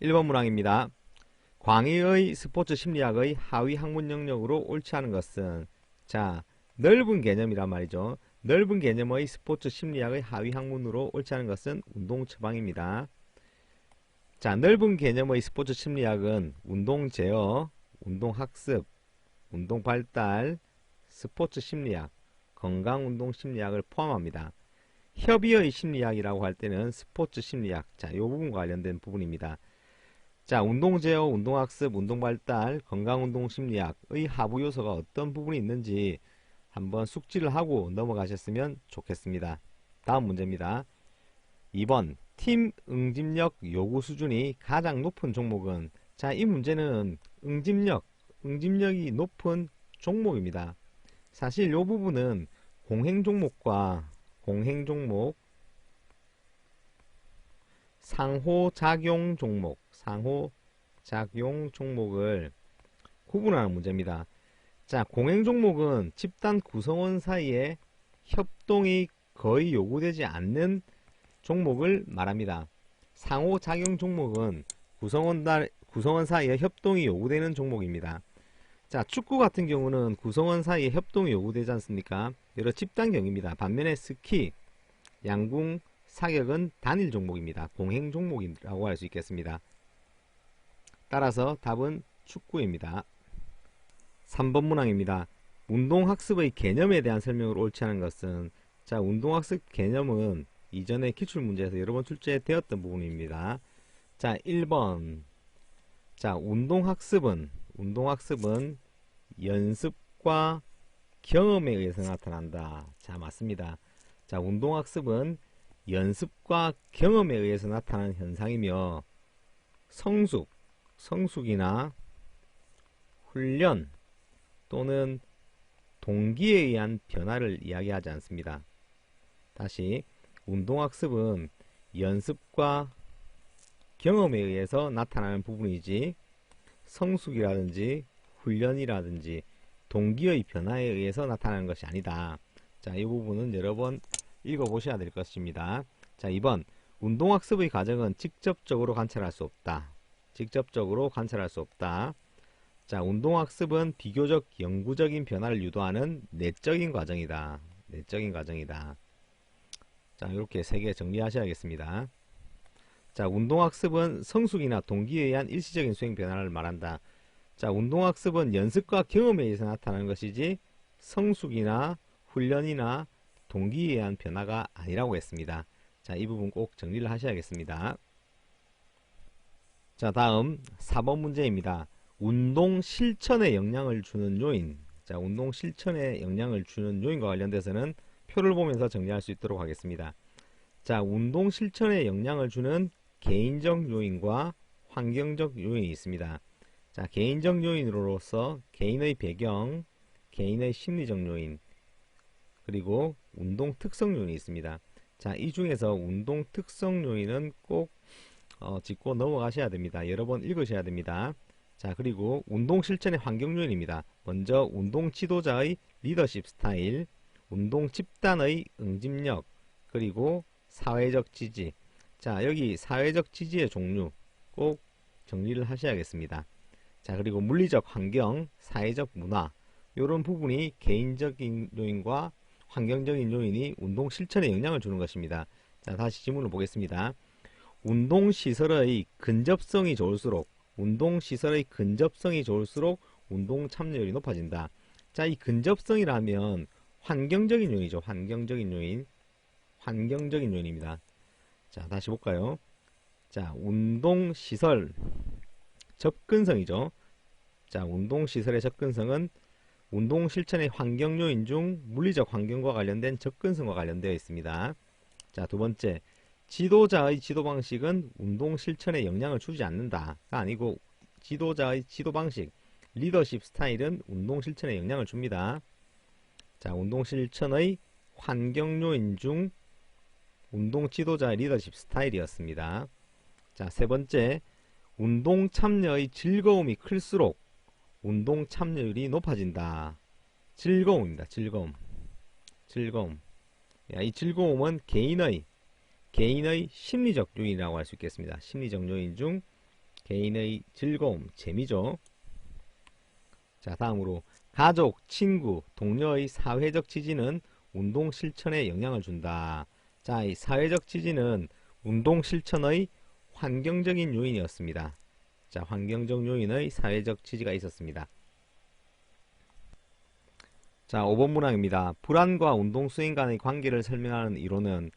1번 문항입니다. 광의의 스포츠 심리학의 하위 학문 영역으로 옳지 않은 것은, 자, 넓은 개념이란 말이죠. 넓은 개념의 스포츠 심리학의 하위 학문으로 옳지 않은 것은 운동 처방입니다. 자, 넓은 개념의 스포츠 심리학은 운동 제어, 운동 학습, 운동 발달, 스포츠 심리학, 건강 운동 심리학을 포함합니다. 협의의 심리학이라고 할 때는 스포츠 심리학, 자, 이 부분과 관련된 부분입니다. 자, 운동 제어, 운동 학습, 운동 발달, 건강 운동 심리학의 하부 요소가 어떤 부분이 있는지 한번 숙지를 하고 넘어가셨으면 좋겠습니다. 다음 문제입니다. 2번 팀 응집력 요구 수준이 가장 높은 종목은, 자, 이 문제는 응집력이 높은 종목입니다. 사실 이 부분은 공행 종목과 공행 종목, 상호작용 종목을 구분하는 문제입니다. 자, 공행 종목은 집단 구성원 사이에 협동이 거의 요구되지 않는 종목을 말합니다. 상호작용 종목은 구성원 사이에 협동이 요구되는 종목입니다. 자, 축구 같은 경우는 구성원 사이에 협동이 요구되지 않습니까? 여러 집단 경기입니다. 반면에 스키, 양궁, 사격은 단일 종목입니다. 공행 종목이라고 할 수 있겠습니다. 따라서 답은 축구입니다. 3번 문항입니다. 운동학습의 개념에 대한 설명을 옳지 않은 것은, 자, 운동학습 개념은 이전에 기출문제에서 여러 번 출제되었던 부분입니다. 자, 1번. 자, 운동학습은 연습과 경험에 의해서 나타난다. 자, 맞습니다. 자, 운동학습은 연습과 경험에 의해서 나타나는 현상이며, 성숙이나 훈련 또는 동기에 의한 변화를 이야기하지 않습니다. 다시, 운동학습은 연습과 경험에 의해서 나타나는 부분이지 성숙이라든지 훈련이라든지 동기의 변화에 의해서 나타나는 것이 아니다. 자, 이 부분은 여러 번 읽어보셔야 될 것입니다. 자, 2번 운동학습의 과정은 직접적으로 관찰할 수 없다. 자, 운동학습은 비교적 영구적인 변화를 유도하는 내적인 과정이다. 자, 이렇게 3개 정리하셔야겠습니다. 자, 운동학습은 성숙이나 동기에 의한 일시적인 수행 변화를 말한다. 자, 운동학습은 연습과 경험에 의해서 나타나는 것이지 성숙이나 훈련이나 동기에 의한 변화가 아니라고 했습니다. 자, 이 부분 꼭 정리를 하셔야겠습니다. 자, 다음 4번 문제입니다. 운동 실천에 영향을 주는 요인. 자, 운동 실천에 영향을 주는 요인과 관련돼서는 표를 보면서 정리할 수 있도록 하겠습니다. 자, 운동 실천에 영향을 주는 개인적 요인과 환경적 요인이 있습니다. 자, 개인적 요인으로서 개인의 배경, 개인의 심리적 요인, 그리고 운동 특성 요인이 있습니다. 자, 이 중에서 운동 특성 요인은 꼭 짚고 넘어가셔야 됩니다. 여러 번 읽으셔야 됩니다. 자, 그리고 운동 실천의 환경 요인입니다. 먼저 운동 지도자의 리더십 스타일, 운동 집단의 응집력, 그리고 사회적 지지. 자, 여기 사회적 지지의 종류 꼭 정리를 하셔야겠습니다. 자, 그리고 물리적 환경, 사회적 문화, 이런 부분이 개인적인 요인과 환경적인 요인이 운동 실천에 영향을 주는 것입니다. 자, 다시 지문을 보겠습니다. 운동시설의 근접성이 좋을수록 운동 참여율이 높아진다. 자, 이 근접성이라면 환경적인 요인이죠. 환경적인 요인입니다. 자, 다시 볼까요? 자, 운동시설 접근성이죠. 자, 운동시설의 접근성은 운동 실천의 환경 요인 중 물리적 환경과 관련된 접근성과 관련되어 있습니다. 자, 두 번째, 지도자의 지도 방식은 운동 실천에 영향을 주지 않는다가 아니고 지도자의 지도 방식, 리더십 스타일은 운동 실천에 영향을 줍니다. 자, 운동 실천의 환경 요인 중 운동 지도자의 리더십 스타일이었습니다. 자, 세 번째, 운동 참여의 즐거움이 클수록 운동 참여율이 높아진다. 즐거움입니다. 즐거움. 이 즐거움은 개인의 심리적 요인이라고 할 수 있겠습니다. 심리적 요인 중 개인의 즐거움, 재미죠. 자, 다음으로 가족, 친구, 동료의 사회적 지지는 운동 실천에 영향을 준다. 자, 이 사회적 지지는 운동 실천의 환경적인 요인이었습니다. 자, 환경적 요인의 사회적 지지가 있었습니다. 자, 5번 문항입니다. 불안과 운동 수행 간의 관계를 설명하는 이론은,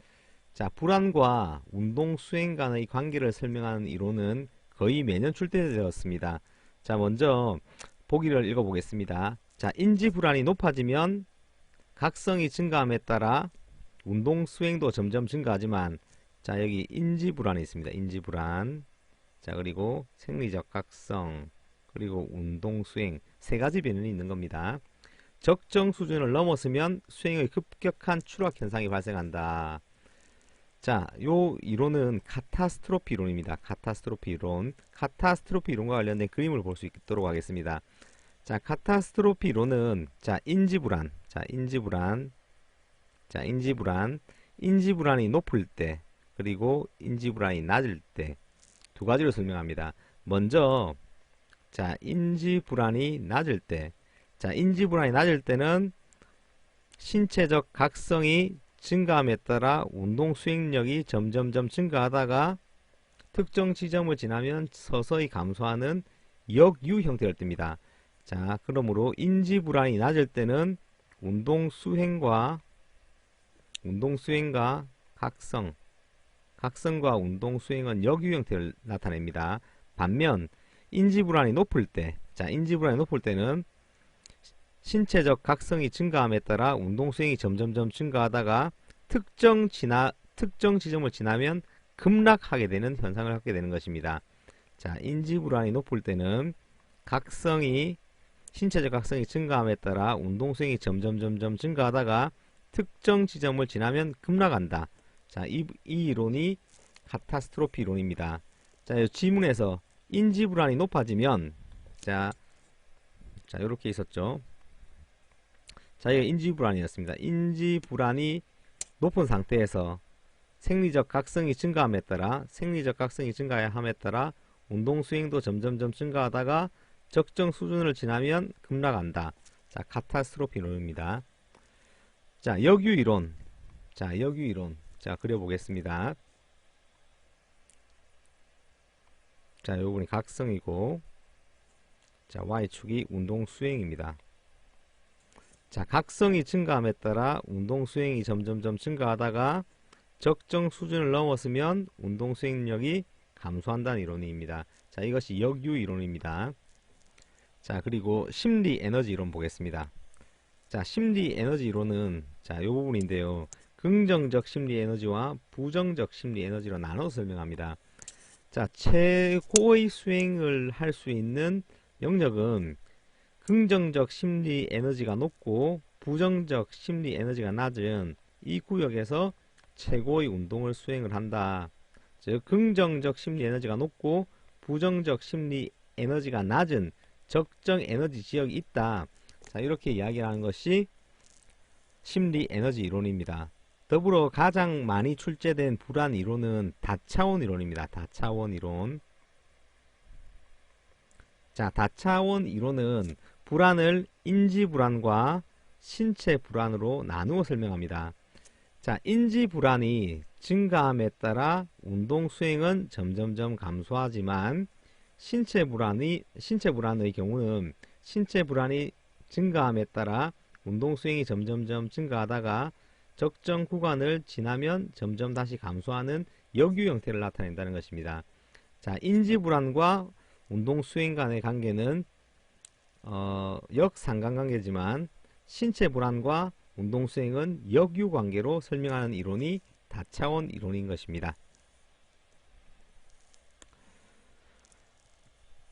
자, 불안과 운동 수행 간의 관계를 설명하는 이론은 거의 매년 출제되었습니다. 자, 먼저 보기를 읽어보겠습니다. 자, 인지 불안이 높아지면 각성이 증가함에 따라 운동 수행도 점점 증가하지만, 자, 여기 인지 불안이 있습니다. 인지 불안. 자, 그리고 생리적 각성, 그리고 운동 수행, 세 가지 변현이 있는 겁니다. 적정 수준을 넘었으면 수행의 급격한 추락 현상이 발생한다. 자, 요 이론은 카타스트로피 이론입니다. 카타스트로피 이론. 카타스트로피 이론과 관련된 그림을 볼 수 있도록 하겠습니다. 자, 카타스트로피 이론은, 자, 인지불안. 자, 인지불안. 자, 인지불안. 인지불안이 높을 때, 그리고 인지불안이 낮을 때 두 가지로 설명합니다. 먼저, 자, 인지불안이 낮을 때. 자, 인지불안이 낮을 때는 신체적 각성이 증가함에 따라 운동 수행력이 점점점 증가하다가 특정 지점을 지나면 서서히 감소하는 역유 형태를 띱니다. 자, 그러므로 인지불안이 낮을 때는 운동 수행과 각성과 운동 수행은 역유 형태를 나타냅니다. 반면 인지불안이 높을 때, 자, 인지불안이 높을 때는 신체적 각성이 증가함에 따라 운동 수행이 점점점 증가하다가 특정 지점을 지나면 급락하게 되는 현상을 갖게 되는 것입니다. 자, 인지불안이 높을 때는 신체적 각성이 증가함에 따라 운동 수행이 점점점 증가하다가 특정 지점을 지나면 급락한다. 자, 이 이론이 카타스트로피 이론입니다. 자, 이 지문에서 인지불안이 높아지면, 자, 이렇게 있었죠. 자, 이게 인지불안이었습니다. 인지불안이 높은 상태에서 생리적 각성이 증가함에 따라 운동 수행도 점점점 증가하다가 적정 수준을 지나면 급락한다. 자, 카타스트로피 이론입니다. 자, 역유 이론. 자, 그려보겠습니다. 자, 요 부분이 각성이고, 자, Y축이 운동 수행입니다. 자, 각성이 증가함에 따라 운동 수행이 점점점 증가하다가 적정 수준을 넘었으면 운동 수행력이 감소한다는 이론입니다. 자, 이것이 역유 이론입니다. 자, 그리고 심리 에너지 이론 보겠습니다. 자, 심리 에너지 이론은, 자, 요 부분인데요. 긍정적 심리 에너지와 부정적 심리 에너지로 나눠 설명합니다. 자, 최고의 수행을 할 수 있는 영역은 긍정적 심리 에너지가 높고 부정적 심리 에너지가 낮은 이 구역에서 최고의 운동을 수행을 한다. 즉, 긍정적 심리 에너지가 높고 부정적 심리 에너지가 낮은 적정 에너지 지역이 있다. 자, 이렇게 이야기하는 것이 심리 에너지 이론입니다. 더불어 가장 많이 출제된 불안 이론은 다차원 이론입니다. 다차원 이론. 자, 다차원 이론은 불안을 인지 불안과 신체 불안으로 나누어 설명합니다. 자, 인지 불안이 증가함에 따라 운동 수행은 점점점 감소하지만 신체 불안의 경우는 신체 불안이 증가함에 따라 운동 수행이 점점점 증가하다가 적정 구간을 지나면 점점 다시 감소하는 역유 형태를 나타낸다는 것입니다. 자, 인지 불안과 운동 수행 간의 관계는 역상관관계지만 신체 불안과 운동 수행은 역유 관계로 설명하는 이론이 다차원 이론인 것입니다.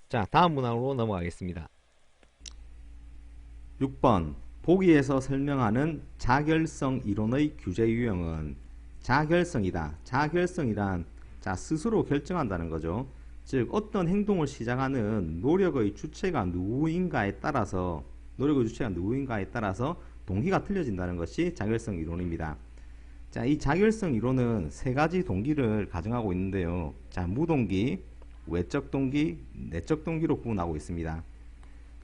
자, 다음 문항으로 넘어가겠습니다. 6번 보기에서 설명하는 자결성 이론의 규제 유형은 자결성이다. 자결성이란, 자, 스스로 결정한다는 거죠. 즉, 어떤 행동을 시작하는 노력의 주체가 누구인가에 따라서 동기가 틀려진다는 것이 자결성 이론입니다. 자, 이 자결성 이론은 세 가지 동기를 가정하고 있는데요. 자, 무동기, 외적 동기, 내적 동기로 구분하고 있습니다.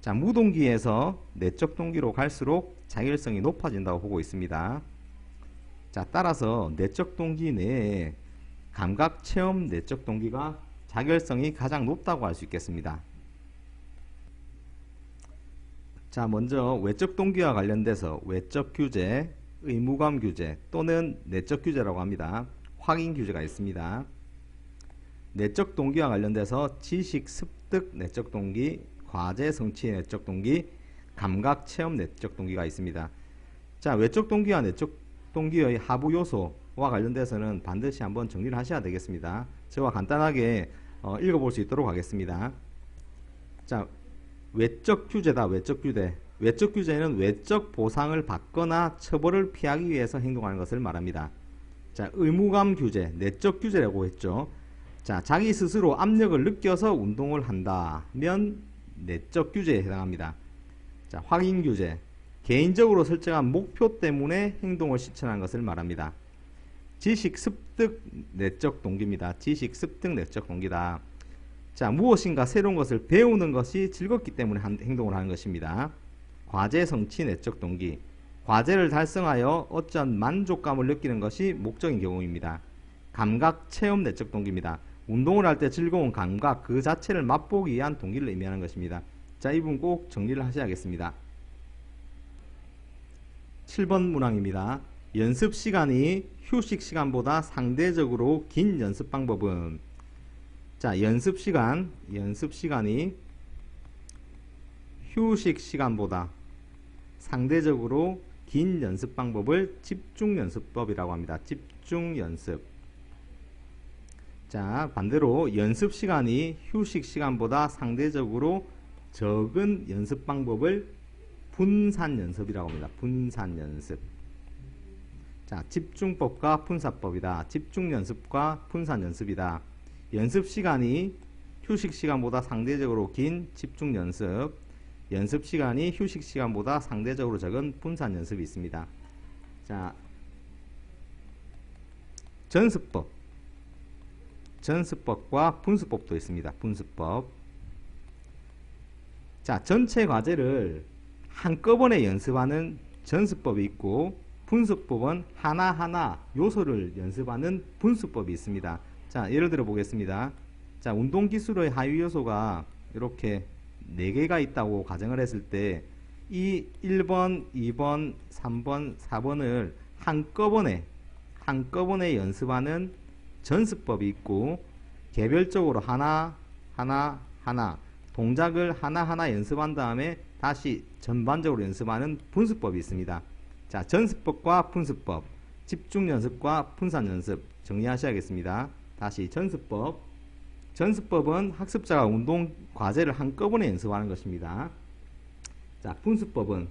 자, 무동기에서 내적 동기로 갈수록 자결성이 높아진다고 보고 있습니다. 자, 따라서 내적 동기 내에 감각 체험 내적 동기가 자결성이 가장 높다고 할 수 있겠습니다. 자, 먼저 외적 동기와 관련돼서 외적 규제, 의무감 규제 또는 내적 규제라고 합니다. 확인 규제가 있습니다. 내적 동기와 관련돼서 지식 습득 내적 동기, 과제 성취 내적 동기, 감각 체험 내적 동기가 있습니다. 자, 외적 동기와 내적 동기의 하부 요소와 관련돼서는 반드시 한번 정리를 하셔야 되겠습니다. 저와 간단하게 읽어볼 수 있도록 하겠습니다. 자, 외적 규제다. 외적 규제. 외적 규제는 외적 보상을 받거나 처벌을 피하기 위해서 행동하는 것을 말합니다. 자, 의무감 규제, 내적 규제라고 했죠. 자, 자기 스스로 압력을 느껴서 운동을 한다면 내적 규제에 해당합니다. 자, 확인 규제, 개인적으로 설정한 목표 때문에 행동을 실천하는 것을 말합니다. 지식 습득 내적 동기입니다. 지식 습득 내적 동기다. 자, 무엇인가 새로운 것을 배우는 것이 즐겁기 때문에 행동을 하는 것입니다. 과제 성취 내적 동기, 과제를 달성하여 어떤 만족감을 느끼는 것이 목적인 경우입니다. 감각 체험 내적 동기입니다. 운동을 할 때 즐거운 감각 그 자체를 맛보기 위한 동기를 의미하는 것입니다. 자, 이 부분 꼭 정리를 하셔야겠습니다. 7번 문항입니다. 연습 시간이 휴식 시간보다 상대적으로 긴 연습 방법은? 자, 연습 시간이 휴식 시간보다 상대적으로 긴 연습 방법을 집중 연습법이라고 합니다. 집중 연습. 자, 반대로 연습 시간이 휴식 시간보다 상대적으로 적은 연습 방법을 분산 연습이라고 합니다. 분산 연습. 자, 집중법과 분사법이다. 집중 연습과 분산 연습이다. 연습 시간이 휴식 시간보다 상대적으로 긴 집중 연습, 연습 시간이 휴식 시간보다 상대적으로 적은 분산 연습이 있습니다. 자, 전습법과 분수법도 있습니다. 분수법. 자, 전체 과제를 한꺼번에 연습하는 전수법이 있고, 분수법은 하나하나 요소를 연습하는 분수법이 있습니다. 자, 예를 들어 보겠습니다. 자, 운동기술의 하위 요소가 이렇게 4개가 있다고 가정을 했을 때 이 1번, 2번, 3번, 4번을 한꺼번에 연습하는 전습법이 있고, 개별적으로 하나 동작을 하나하나 연습한 다음에 다시 전반적으로 연습하는 분수법이 있습니다. 자, 전습법과 분수법, 집중 연습과 분산 연습 정리하셔야겠습니다. 다시 전습법은 학습자가 운동 과제를 한꺼번에 연습하는 것입니다. 자, 분수법은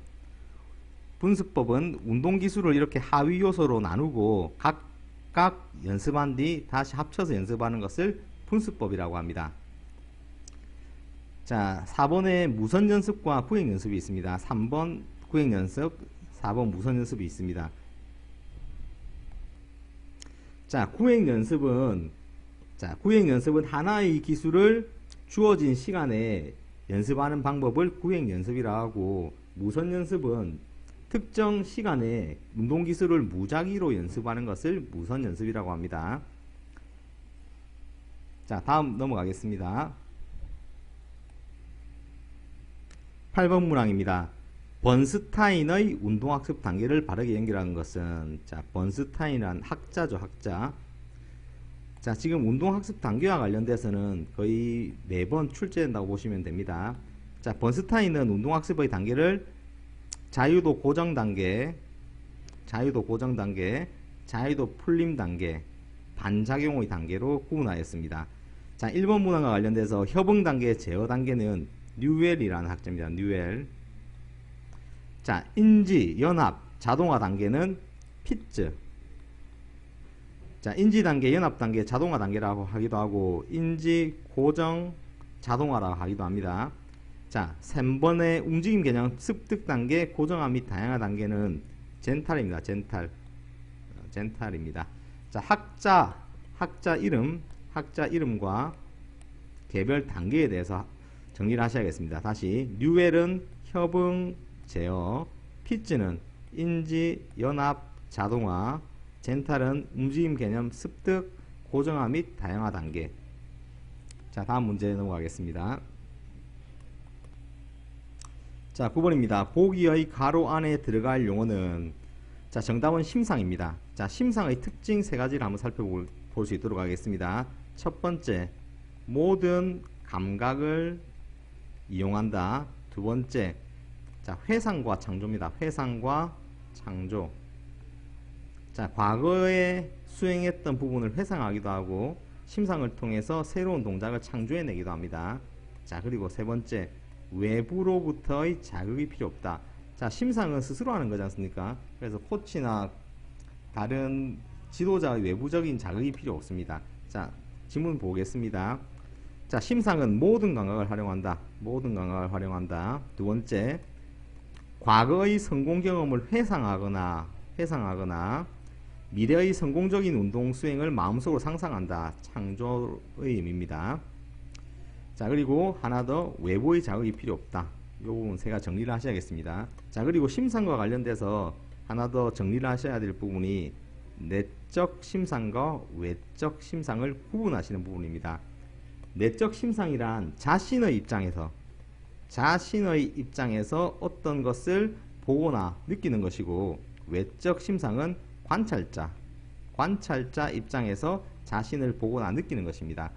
운동 기술을 이렇게 하위 요소로 나누고 각각 연습한 뒤 다시 합쳐서 연습하는 것을 분수법이라고 합니다. 자, 4번에 무선 연습과 구행 연습이 있습니다. 3번 구행 연습, 4번 무선 연습이 있습니다. 자, 구행 연습은 하나의 기술을 주어진 시간에 연습하는 방법을 구행 연습이라고 하고, 무선 연습은 특정 시간에 운동 기술을 무작위로 연습하는 것을 무선 연습이라고 합니다. 자, 다음 넘어가겠습니다. 8번 문항입니다. 번스타인의 운동학습 단계를 바르게 연결하는 것은? 자, 번스타인은 학자죠, 학자. 자, 지금 운동학습 단계와 관련돼서는 거의 매번 출제된다고 보시면 됩니다. 자, 번스타인은 운동학습의 단계를 자유도 고정 단계, 자유도 풀림 단계, 반작용의 단계로 구분하였습니다. 자, 1번 문항과 관련돼서 협응 단계, 제어 단계는 뉴웰이라는 학자입니다. 뉴웰. 자, 인지, 연합, 자동화 단계는 피츠. 자, 인지 단계, 연합 단계, 자동화 단계라고 하기도 하고, 인지, 고정, 자동화라고 하기도 합니다. 자, 3번의 움직임 개념 습득 단계, 고정화 및 다양화 단계는 젠탈입니다. 젠탈입니다. 자, 학자 이름과 개별 단계에 대해서 정리를 하셔야겠습니다. 다시 뉴엘은 협응, 제어, 피츠는 인지, 연합, 자동화, 젠탈은 움직임 개념, 습득, 고정화 및 다양화 단계. 자, 다음 문제 넘어가겠습니다. 자, 9번입니다. 보기의 가로 안에 들어갈 용어는, 자, 정답은 심상입니다. 자, 심상의 특징 세 가지를 한번 살펴볼 수 있도록 하겠습니다. 첫 번째, 모든 감각을 이용한다. 두 번째, 자, 회상과 창조입니다. 회상과 창조. 자, 과거에 수행했던 부분을 회상하기도 하고 심상을 통해서 새로운 동작을 창조해내기도 합니다. 자, 그리고 세 번째, 외부로부터의 자극이 필요 없다. 자, 심상은 스스로 하는 거지 않습니까? 그래서 코치나 다른 지도자의 외부적인 자극이 필요 없습니다. 자, 질문 보겠습니다. 자, 심상은 모든 감각을 활용한다. 모든 감각을 활용한다. 두 번째, 과거의 성공 경험을 회상하거나 미래의 성공적인 운동 수행을 마음속으로 상상한다. 창조의 의미입니다. 자, 그리고 하나 더, 외부의 자극이 필요 없다. 이 부분 제가 정리를 하셔야겠습니다. 자, 그리고 심상과 관련돼서 하나 더 정리를 하셔야 될 부분이 내적 심상과 외적 심상을 구분하시는 부분입니다. 내적 심상이란 자신의 입장에서 어떤 것을 보거나 느끼는 것이고, 외적 심상은 관찰자 입장에서 자신을 보거나 느끼는 것입니다.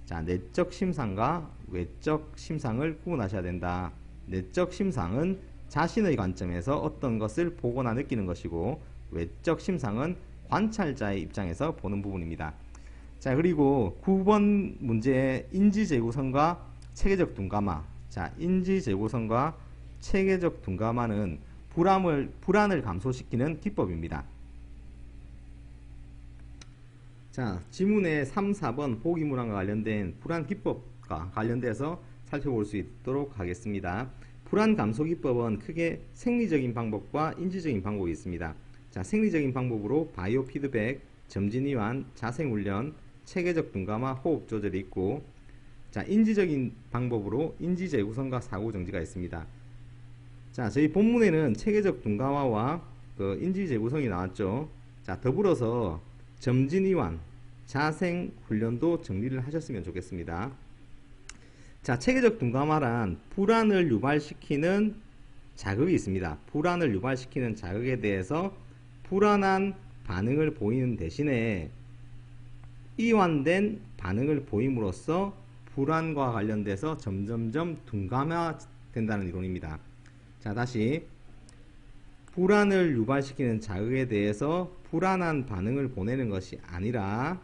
자, 내적 심상과 외적 심상을 구분하셔야 된다. 내적 심상은 자신의 관점에서 어떤 것을 보거나 느끼는 것이고, 외적 심상은 관찰자의 입장에서 보는 부분입니다. 자, 그리고 9번 문제의 인지재구성과 체계적 둔감화. 자, 인지재구성과 체계적 둔감화는 불안을 감소시키는 기법입니다. 자, 지문의 3, 4번 보기문항과 관련된 불안 기법과 관련돼서 살펴볼 수 있도록 하겠습니다. 불안 감소 기법은 크게 생리적인 방법과 인지적인 방법이 있습니다. 자, 생리적인 방법으로 바이오 피드백, 점진이완, 자생훈련, 체계적 둔감화, 호흡 조절이 있고, 자, 인지적인 방법으로 인지 재구성과 사고 정지가 있습니다. 자, 저희 본문에는 체계적 둔감화와 인지 재구성이 나왔죠. 자, 더불어서 점진이완, 자생훈련도 정리를 하셨으면 좋겠습니다. 자, 체계적 둔감화란 불안을 유발시키는 자극이 있습니다. 불안을 유발시키는 자극에 대해서 불안한 반응을 보이는 대신에 이완된 반응을 보임으로써 불안과 관련돼서 점점점 둔감화된다는 이론입니다. 자, 다시 불안을 유발시키는 자극에 대해서 불안한 반응을 보내는 것이 아니라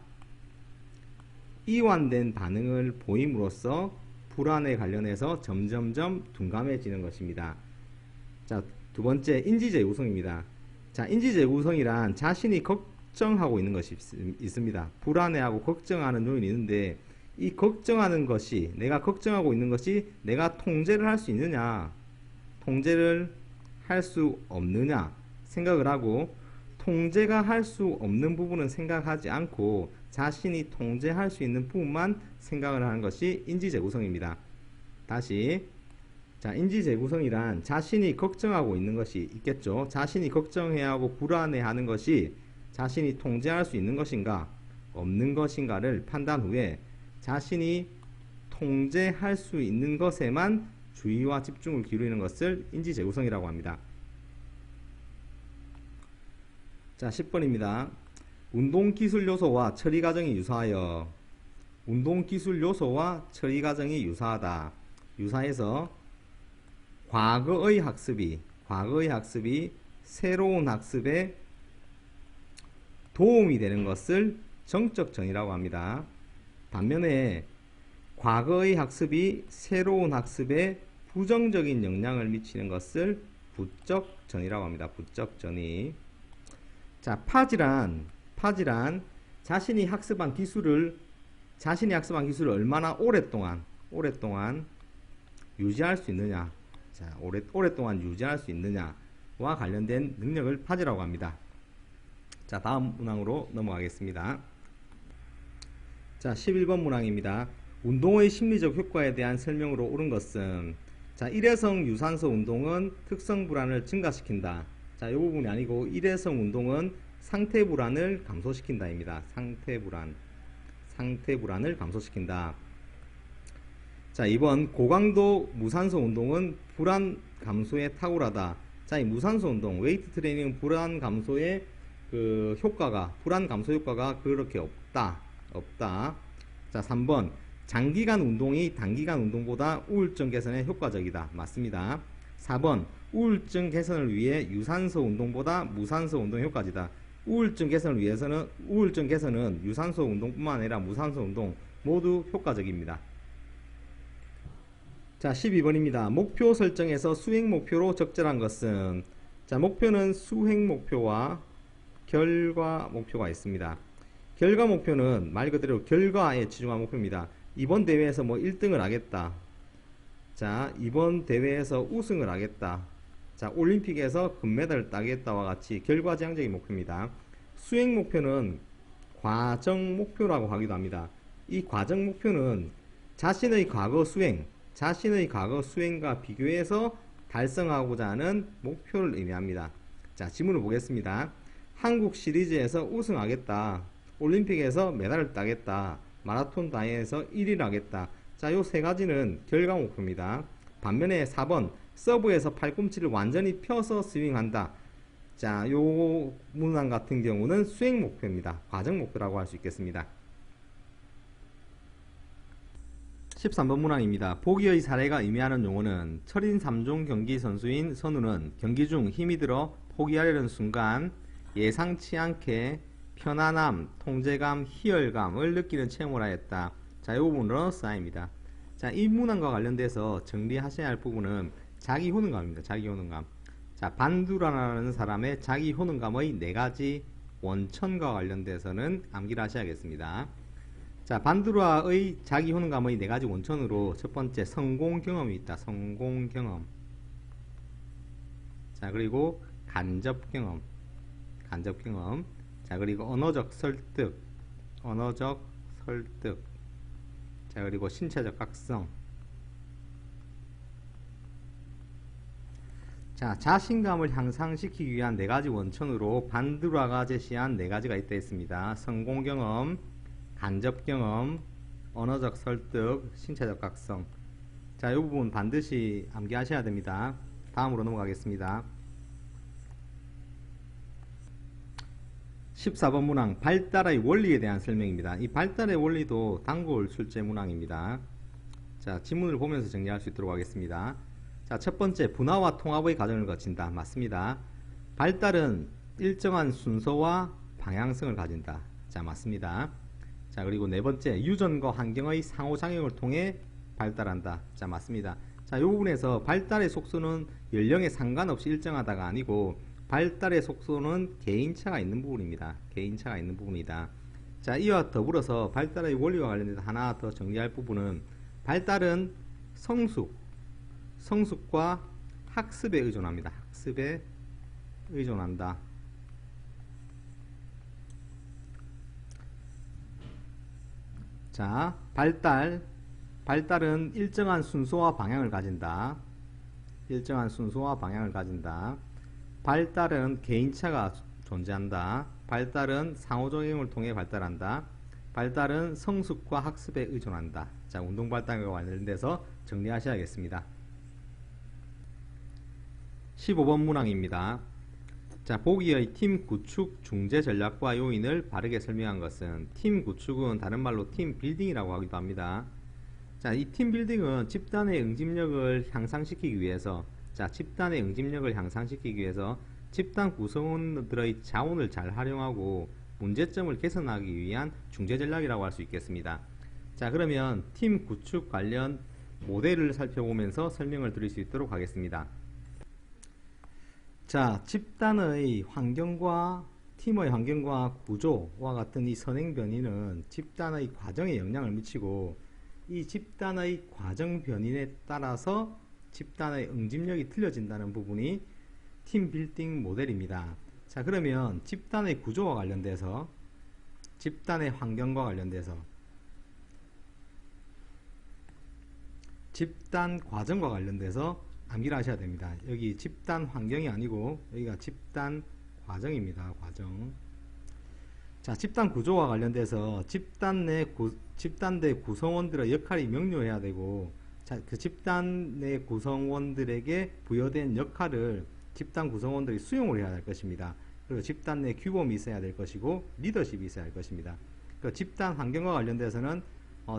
이완된 반응을 보임으로써 불안에 관련해서 점점점 둔감해지는 것입니다. 자, 두 번째, 인지재구성입니다. 자, 인지재구성이란 자신이 걱정하고 있는 것이 있습니다. 불안해하고 걱정하는 요인이 있는데, 이 걱정하는 것이, 내가 걱정하고 있는 것이 내가 통제를 할 수 있느냐, 통제를 할 수 없느냐 생각을 하고, 통제가 할 수 없는 부분은 생각하지 않고 자신이 통제할 수 있는 부분만 생각을 하는 것이 인지재구성입니다. 다시, 자, 인지재구성이란 자신이 걱정하고 있는 것이 있겠죠. 자신이 걱정해야 하고 불안해하는 것이 자신이 통제할 수 있는 것인가 없는 것인가를 판단 후에 자신이 통제할 수 있는 것에만 주의와 집중을 기울이는 것을 인지재구성이라고 합니다. 자, 10번입니다. 운동기술 요소와 처리 과정이 유사하여, 운동기술 요소와 처리 과정이 유사하다. 유사해서 과거의 학습이 새로운 학습에 도움이 되는 것을 정적 전이라고 합니다. 반면에 과거의 학습이 새로운 학습에 부정적인 영향을 미치는 것을 부적 전이라고 합니다. 부적 전이. 자, 파질한 자신이 학습한 기술을 얼마나 오랫동안 유지할 수 있느냐, 자, 오랫동안 유지할 수 있느냐와 관련된 능력을 파지라고 합니다. 자, 다음 문항으로 넘어가겠습니다. 자, 11번 문항입니다. 운동의 심리적 효과에 대한 설명으로 옳은 것은 자, 일회성 유산소 운동은 특성 불안을 증가시킨다. 자, 이 부분이 아니고 일회성 운동은 상태 불안을 감소시킨다입니다. 상태 불안을 감소시킨다. 자, 2번 고강도 무산소 운동은 불안 감소에 탁월하다. 자, 이 무산소 운동, 웨이트 트레이닝 불안 감소의 불안 감소 효과가 그렇게 없다. 자, 3번 장기간 운동이 단기간 운동보다 우울증 개선에 효과적이다. 맞습니다. 4번 우울증 개선을 위해 유산소 운동보다 무산소 운동이 효과적이다. 우울증 개선을 위해서는 우울증 개선은 유산소 운동뿐만 아니라 무산소 운동 모두 효과적입니다. 자, 12번입니다. 목표 설정에서 수행 목표로 적절한 것은 자, 목표는 수행 목표와 결과 목표가 있습니다. 결과 목표는 말 그대로 결과에 치중한 목표입니다. 이번 대회에서 뭐 1등을 하겠다. 자, 이번 대회에서 우승을 하겠다. 자, 올림픽에서 금메달을 따겠다와 같이 결과지향적인 목표입니다. 수행 목표는 과정 목표라고 하기도 합니다. 이 과정 목표는 자신의 과거 수행과 비교해서 달성하고자 하는 목표를 의미합니다. 자, 지문을 보겠습니다. 한국 시리즈에서 우승하겠다. 올림픽에서 메달을 따겠다. 마라톤 다이에서 1위를 하겠다. 자, 요 세 가지는 결과 목표입니다. 반면에 4번 서브에서 팔꿈치를 완전히 펴서 스윙한다. 자, 요 문항 같은 경우는 수행 목표입니다. 과정 목표라고 할 수 있겠습니다. 13번 문항입니다. 보기의 사례가 의미하는 용어는 철인 3종 경기 선수인 선우는 경기 중 힘이 들어 포기하려는 순간 예상치 않게 편안함, 통제감, 희열감을 느끼는 체험을 하였다. 자, 이 부분은 쌓입니다. 자, 이 문항과 관련돼서 정리하셔야 할 부분은 자기 효능감입니다. 자기 효능감. 자, 반두라라는 사람의 자기 효능감의 4가지 원천과 관련돼서는 암기를 하셔야겠습니다. 자, 반두라의 자기 효능감의 4가지 원천으로 첫 번째 성공 경험이 있다. 성공 경험. 자, 그리고 간접 경험. 자, 그리고 언어적 설득. 자, 그리고 신체적 각성. 자, 자신감을 향상시키기 위한 4가지 원천으로 반두라가 제시한 4가지가 있다 했습니다. 성공 경험, 간접 경험, 언어적 설득, 신체적 각성. 자, 이 부분 반드시 암기하셔야 됩니다. 다음으로 넘어가겠습니다. 14번 문항, 발달의 원리에 대한 설명입니다. 이 발달의 원리도 단골 출제 문항입니다. 자, 지문을 보면서 정리할 수 있도록 하겠습니다. 자, 첫 번째, 분화와 통합의 과정을 거친다. 맞습니다. 발달은 일정한 순서와 방향성을 가진다. 자, 맞습니다. 자, 그리고 네 번째, 유전과 환경의 상호작용을 통해 발달한다. 자, 맞습니다. 자, 이 부분에서 발달의 속도는 연령에 상관없이 일정하다가 아니고 발달의 속도는 개인차가 있는 부분입니다. 개인차가 있는 부분이다. 자, 이와 더불어서 발달의 원리와 관련해서 하나 더 정리할 부분은 발달은 성숙과 학습에 의존합니다. 학습에 의존한다. 자, 발달은 일정한 순서와 방향을 가진다. 발달은 개인차가 존재한다. 발달은 상호작용을 통해 발달한다. 발달은 성숙과 학습에 의존한다. 자, 운동 발달과 관련돼서 정리하셔야겠습니다. 15번 문항입니다. 자, 보기의 팀 구축 중재 전략과 요인을 바르게 설명한 것은 팀 구축은 다른 말로 팀 빌딩이라고 하기도 합니다. 자, 이 팀 빌딩은 집단의 응집력을 향상시키기 위해서 집단 구성원들의 자원을 잘 활용하고 문제점을 개선하기 위한 중재 전략이라고 할 수 있겠습니다. 자, 그러면 팀 구축 관련 모델을 살펴보면서 설명을 드릴 수 있도록 하겠습니다. 자, 집단의 환경과 팀의 환경과 구조와 같은 이 선행 변이는 집단의 과정에 영향을 미치고 이 집단의 과정 변인에 따라서 집단의 응집력이 틀려진다는 부분이 팀 빌딩 모델입니다. 자, 그러면 집단의 구조와 관련돼서 집단의 환경과 관련돼서 집단 과정과 관련돼서 암기를 하셔야 됩니다. 여기 집단 환경이 아니고 여기가 집단 과정입니다. 과정. 자, 집단 구조와 관련돼서 집단 내 구성원들의 역할이 명료해야 되고, 자, 그 집단 내 구성원들에게 부여된 역할을 집단 구성원들이 수용을 해야 할 것입니다. 그리고 집단 내 규범이 있어야 될 것이고 리더십이 있어야 할 것입니다. 그 집단 환경과 관련돼서는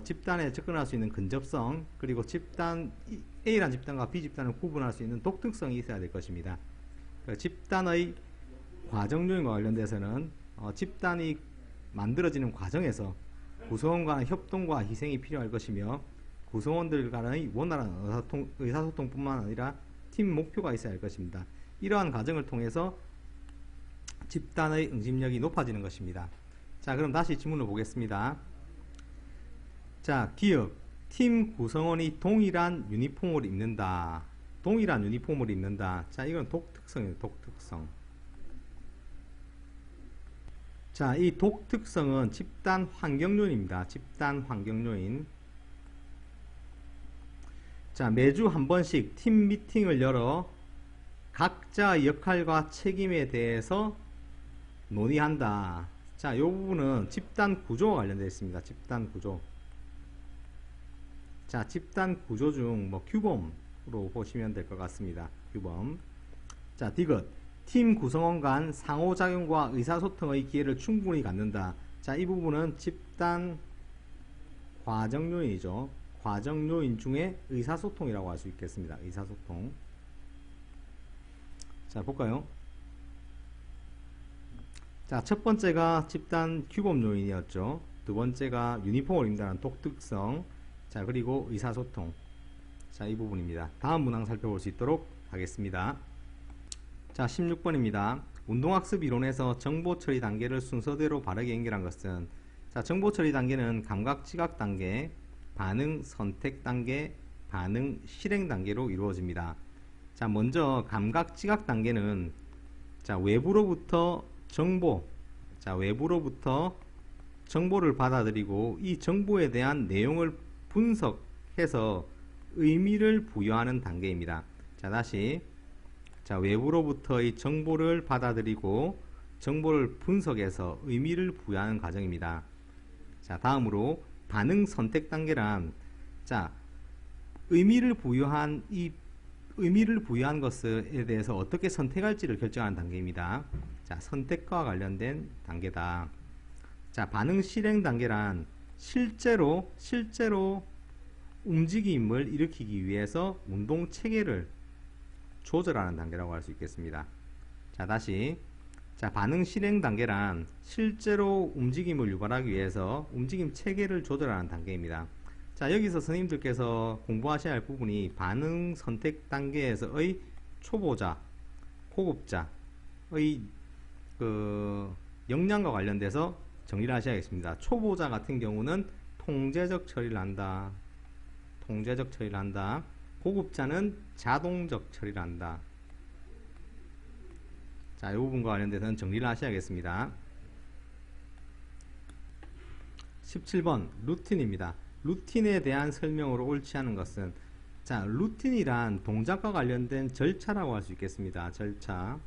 집단에 접근할 수 있는 근접성, 그리고 집단 A라는 집단과 B 집단을 구분할 수 있는 독특성이 있어야 될 것입니다. 그 집단의 과정 요인과 관련돼서는 집단이 만들어지는 과정에서 구성원 간의 협동과 희생이 필요할 것이며, 구성원들 간의 원활한 의사소통뿐만 아니라 팀 목표가 있어야 할 것입니다. 이러한 과정을 통해서 집단의 응집력이 높아지는 것입니다. 자, 그럼 다시 질문을 보겠습니다. 자, 기업, 팀 구성원이 동일한 유니폼을 입는다. 동일한 유니폼을 입는다. 자, 이건 독특성이에요. 독특성. 자, 이 독특성은 집단 환경 요인입니다. 집단 환경 요인. 자, 매주 한 번씩 팀 미팅을 열어 각자의 역할과 책임에 대해서 논의한다. 자, 이 부분은 집단 구조와 관련되어 있습니다. 집단 구조. 자, 집단 구조 중 규범으로 보시면 될 것 같습니다. 규범. 자, 디귿. 팀 구성원 간 상호작용과 의사소통의 기회를 충분히 갖는다. 자, 이 부분은 집단 과정 요인이죠. 과정 요인 중에 의사소통이라고 할 수 있겠습니다. 의사소통. 자, 볼까요? 자, 첫 번째가 집단 규범 요인이었죠. 두 번째가 유니폼을 입는다는 독특성. 자, 그리고 의사소통. 자, 이 부분입니다. 다음 문항 살펴볼 수 있도록 하겠습니다. 자, 16번입니다. 운동학습 이론에서 정보 처리 단계를 순서대로 바르게 연결한 것은, 자, 정보 처리 단계는 감각 지각 단계, 반응 선택 단계, 반응 실행 단계로 이루어집니다. 자, 먼저 감각 지각 단계는, 자, 외부로부터 정보를 받아들이고 이 정보에 대한 내용을 분석해서 의미를 부여하는 단계입니다. 자, 다시. 자, 외부로부터의 정보를 받아들이고 정보를 분석해서 의미를 부여하는 과정입니다. 자, 다음으로 반응 선택 단계란, 자, 의미를 부여한 것에 대해서 어떻게 선택할지를 결정하는 단계입니다. 자, 선택과 관련된 단계다. 자, 반응 실행 단계란 실제로 움직임을 일으키기 위해서 운동 체계를 조절하는 단계라고 할 수 있겠습니다. 자, 다시. 자, 반응 실행 단계란 실제로 움직임을 유발하기 위해서 움직임 체계를 조절하는 단계입니다. 자, 여기서 선생님들께서 공부하셔야 할 부분이 반응 선택 단계에서의 초보자, 고급자의 역량과 관련돼서 정리를 하셔야겠습니다. 초보자 같은 경우는 통제적 처리를 한다. 고급자는 자동적 처리를 한다. 자, 이 부분과 관련돼서는 정리를 하셔야겠습니다. 17번 루틴입니다. 루틴에 대한 설명으로 옳지 않은 것은, 자, 루틴이란 동작과 관련된 절차라고 할 수 있겠습니다. 절차.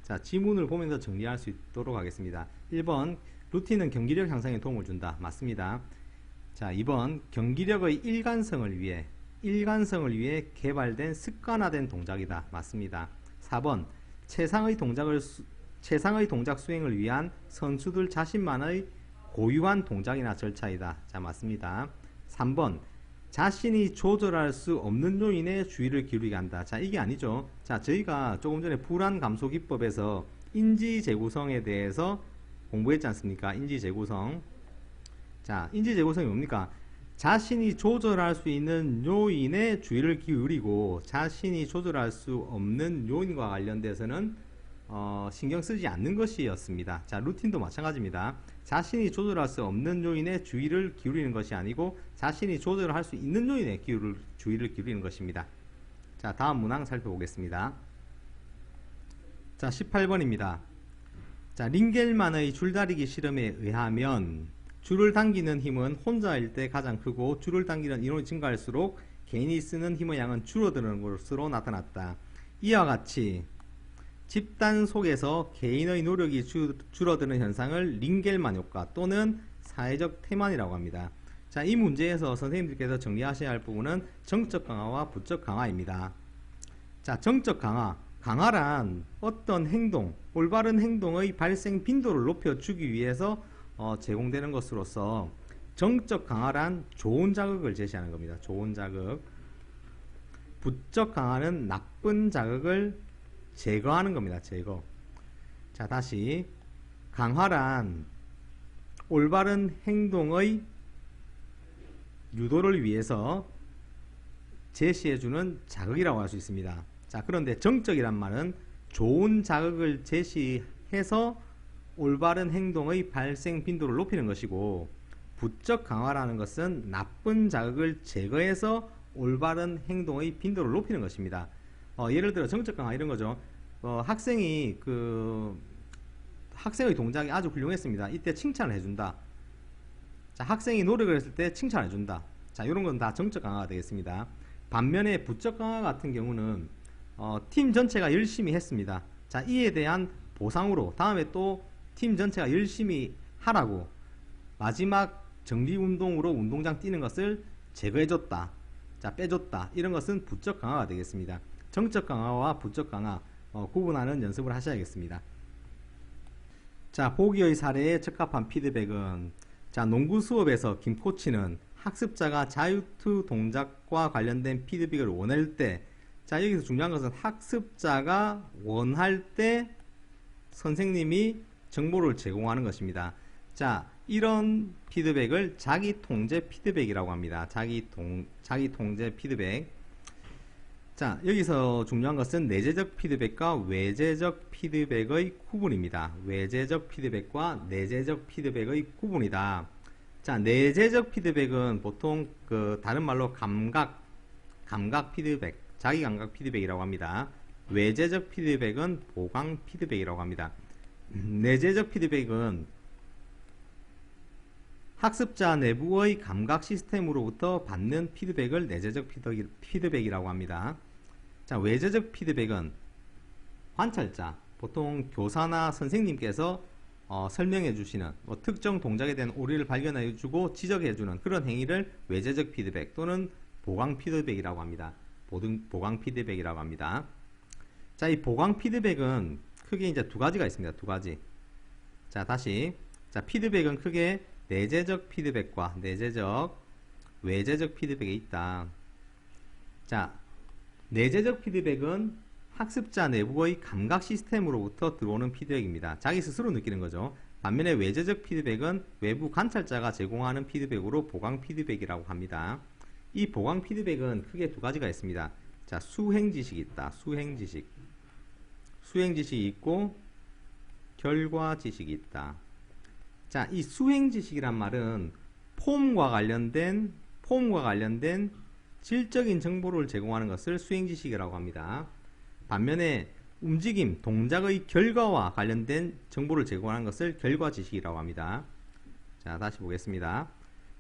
자, 지문을 보면서 정리할 수 있도록 하겠습니다. 1번 루틴은 경기력 향상에 도움을 준다. 맞습니다. 자, 2번 경기력의 일관성을 위해 개발된 습관화된 동작이다. 맞습니다. 4번 최상의 동작 수행을 위한 선수들 자신만의 고유한 동작이나 절차이다. 자, 맞습니다. 3번 자신이 조절할 수 없는 요인에 주의를 기울이게 한다. 자, 이게 아니죠. 자, 저희가 조금 전에 불안 감소 기법에서 인지 재구성에 대해서 공부했지 않습니까? 인지 재구성. 자, 인지 재구성이 뭡니까? 자신이 조절할 수 있는 요인에 주의를 기울이고 자신이 조절할 수 없는 요인과 관련돼서는 신경 쓰지 않는 것이었습니다. 자, 루틴도 마찬가지입니다. 자신이 조절할 수 없는 요인에 주의를 기울이는 것이 아니고 자신이 조절할 수 있는 요인에 주의를 기울이는 것입니다. 자, 다음 문항 살펴보겠습니다. 자, 18번입니다. 자, 링겔만의 줄다리기 실험에 의하면 줄을 당기는 힘은 혼자일 때 가장 크고 줄을 당기는 인원이 증가할수록 개인이 쓰는 힘의 양은 줄어드는 것으로 나타났다. 이와 같이 집단 속에서 개인의 노력이 줄어드는 현상을 링겔만 효과 또는 사회적 태만이라고 합니다. 자, 이 문제에서 선생님들께서 정리하셔야 할 부분은 정적 강화와 부적 강화입니다. 자, 정적 강화. 강화란 어떤 행동, 올바른 행동의 발생 빈도를 높여주기 위해서 제공되는 것으로서 정적 강화란 좋은 자극을 제시하는 겁니다. 좋은 자극. 부적 강화는 나쁜 자극을 제거하는 겁니다. 제거. 자, 다시 강화란 올바른 행동의 유도를 위해서 제시해주는 자극이라고 할 수 있습니다. 자, 그런데 정적이란 말은 좋은 자극을 제시해서 올바른 행동의 발생 빈도를 높이는 것이고, 부적 강화라는 것은 나쁜 자극을 제거해서 올바른 행동의 빈도를 높이는 것입니다. 예를 들어 정적 강화 이런 거죠. 학생의 동작이 아주 훌륭했습니다. 이때 칭찬을 해준다. 자, 학생이 노력을 했을 때 칭찬해준다. 자, 이런 건 다 정적 강화가 되겠습니다. 반면에 부적 강화 같은 경우는 팀 전체가 열심히 했습니다. 자, 이에 대한 보상으로 다음에 또 팀 전체가 열심히 하라고 마지막 정리운동으로 운동장 뛰는 것을 제거해줬다. 자, 빼줬다. 이런 것은 부적 강화가 되겠습니다. 정적 강화와 부적 강화 구분하는 연습을 하셔야겠습니다. 자, 보기의 사례에 적합한 피드백은, 자, 농구 수업에서 김 코치는 학습자가 자유투 동작과 관련된 피드백을 원할 때, 자, 여기서 중요한 것은 학습자가 원할 때 선생님이 정보를 제공하는 것입니다. 자, 이런 피드백을 자기 통제 피드백이라고 합니다. 자기 통제 피드백. 자, 여기서 중요한 것은 내재적 피드백과 외재적 피드백의 구분입니다. 외재적 피드백과 내재적 피드백의 구분이다. 자, 내재적 피드백은 보통 다른 말로 감각 피드백, 자기 감각 피드백이라고 합니다. 외재적 피드백은 보강 피드백이라고 합니다. 내재적 피드백은 학습자 내부의 감각 시스템으로부터 받는 피드백을 내재적 피드백이라고 합니다. 자, 외재적 피드백은 관찰자, 보통 교사나 선생님께서 설명해 주시는 특정 동작에 대한 오류를 발견해 주고 지적해 주는 그런 행위를 외재적 피드백 또는 보강 피드백이라고 합니다. 보강 피드백이라고 합니다. 자, 이 보강 피드백은 크게 이제 두 가지가 있습니다. 두 가지. 자, 다시. 자, 피드백은 크게 내재적 피드백과 외재적 피드백이 있다. 자, 내재적 피드백은 학습자 내부의 감각 시스템으로부터 들어오는 피드백입니다. 자기 스스로 느끼는 거죠. 반면에 외재적 피드백은 외부 관찰자가 제공하는 피드백으로 보강 피드백이라고 합니다. 이 보강 피드백은 크게 두 가지가 있습니다. 자, 수행 지식이 있다. 수행 지식이 있고 결과 지식이 있다. 자, 이 수행 지식이란 말은 폼과 관련된 질적인 정보를 제공하는 것을 수행 지식이라고 합니다. 반면에 움직임, 동작의 결과와 관련된 정보를 제공하는 것을 결과 지식이라고 합니다. 자, 다시 보겠습니다.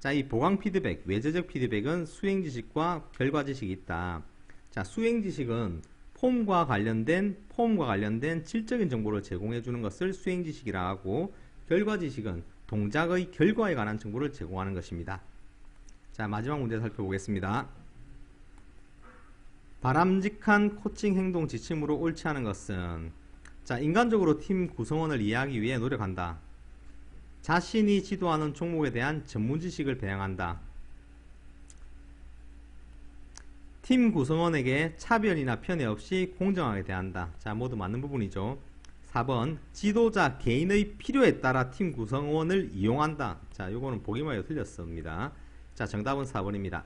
자, 이 보강 피드백, 외재적 피드백은 수행 지식과 결과 지식이 있다. 자, 수행 지식은 폼과 관련된 질적인 정보를 제공해 주는 것을 수행 지식이라고 하고, 결과 지식은 동작의 결과에 관한 정보를 제공하는 것입니다. 자, 마지막 문제 살펴보겠습니다. 바람직한 코칭 행동 지침으로 옳지 않은 것은, 자, 인간적으로 팀 구성원을 이해하기 위해 노력한다. 자신이 지도하는 종목에 대한 전문 지식을 배양한다. 팀 구성원에게 차별이나 편애 없이 공정하게 대한다. 자, 모두 맞는 부분이죠. 4번, 지도자 개인의 필요에 따라 팀 구성원을 이용한다. 자, 요거는 보기만 해도 틀렸습니다. 자, 정답은 4번입니다.